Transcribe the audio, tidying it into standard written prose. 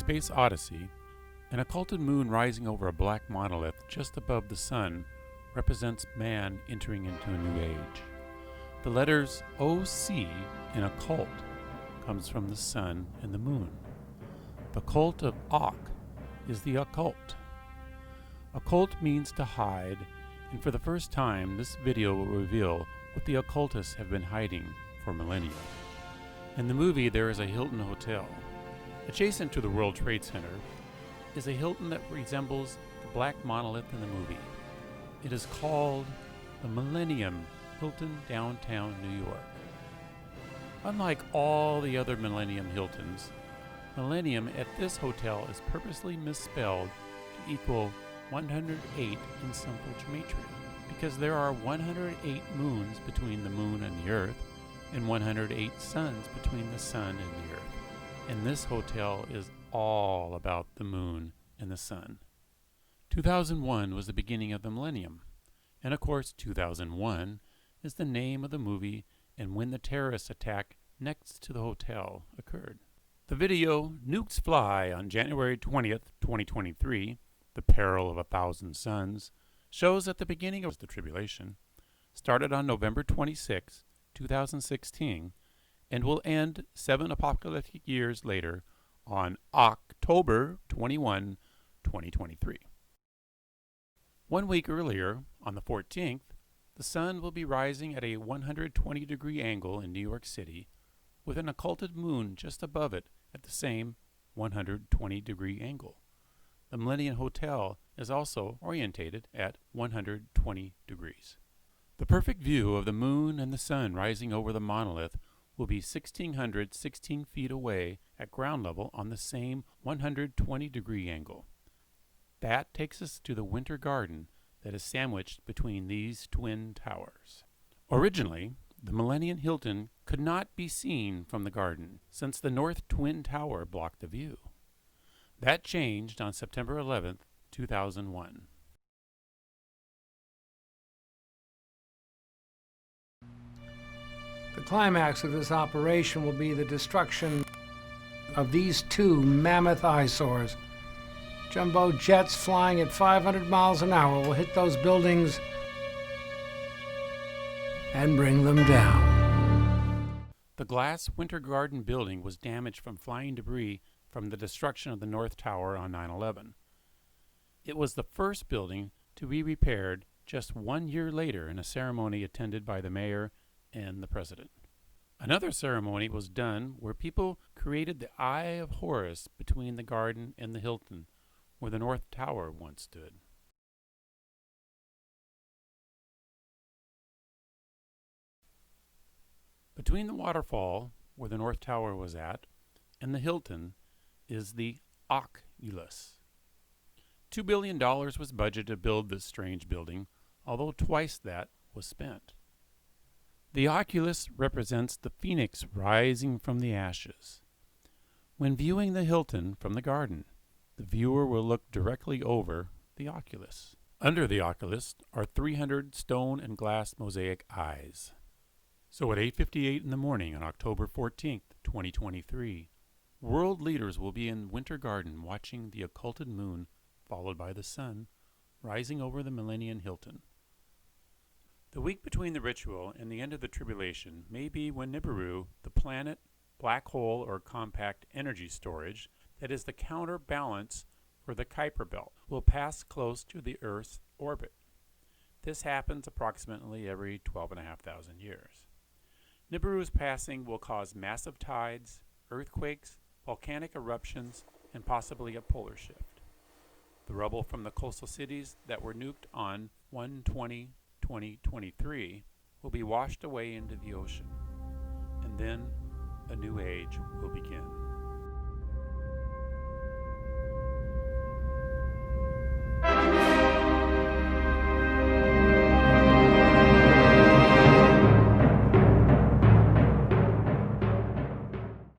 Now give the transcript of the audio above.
Space Odyssey, an occulted moon rising over a black monolith just above the sun represents man entering into a new age. The letters OC in occult comes from the sun and the moon. The cult of Oc is the occult. Occult means to hide, and for the first time this video will reveal what the occultists have been hiding for millennia. In the movie there is a Hilton Hotel. Adjacent to the World Trade Center is a Hilton that resembles the black monolith in the movie. It is called the Millennium Hilton, downtown New York. Unlike all the other Millennium Hiltons, Millennium at this hotel is purposely misspelled to equal 108 in simple gematria, because there are 108 moons between the moon and the earth, and 108 suns between the sun and the earth. And this hotel is all about the moon and the sun. 2001 was the beginning of the millennium. And of course, 2001 is the name of the movie and when the terrorist attack next to the hotel occurred. The video Nukes Fly on January 20th, 2023, The Peril of 1,000 Suns, shows that the beginning of the tribulation started on November 26, 2016, and will end 7 apocalyptic years later on October 21, 2023. 1 week earlier, on the 14th, the sun will be rising at a 120-degree angle in New York City, with an occulted moon just above it at the same 120-degree angle. The Millennium Hotel is also orientated at 120 degrees. The perfect view of the moon and the sun rising over the monolith will be 1,616 feet away at ground level on the same 120-degree angle. That takes us to the winter garden that is sandwiched between these twin towers. Originally, the Millennium Hilton could not be seen from the garden, since the North Twin Tower blocked the view. That changed on September 11, 2001. The climax of this operation will be the destruction of these two mammoth eyesores. Jumbo jets flying at 500 miles an hour will hit those buildings and bring them down. The glass Winter Garden building was damaged from flying debris from the destruction of the North Tower on 9/11. It was the first building to be repaired just 1 year later in a ceremony attended by the mayor and the president. Another ceremony was done where people created the Eye of Horus between the garden and the Hilton, where the North Tower once stood. Between the waterfall, where the North Tower was at, and the Hilton is the Oculus. $2 billion was budgeted to build this strange building, although twice that was spent. The Oculus represents the phoenix rising from the ashes. When viewing the Hilton from the garden, the viewer will look directly over the Oculus. Under the Oculus are 300 stone and glass mosaic eyes. So at 8:58 in the morning on October 14th, 2023, world leaders will be in Winter Garden watching the occulted moon, followed by the sun, rising over the Millennium Hilton. The week between the ritual and the end of the tribulation may be when Nibiru, the planet, black hole, or compact energy storage that is the counterbalance for the Kuiper Belt, will pass close to the Earth's orbit. This happens approximately every 12,500 years. Nibiru's passing will cause massive tides, earthquakes, volcanic eruptions, and possibly a polar shift. The rubble from the coastal cities that were nuked on 1/20/2023 will be washed away into the ocean, and then a new age will begin.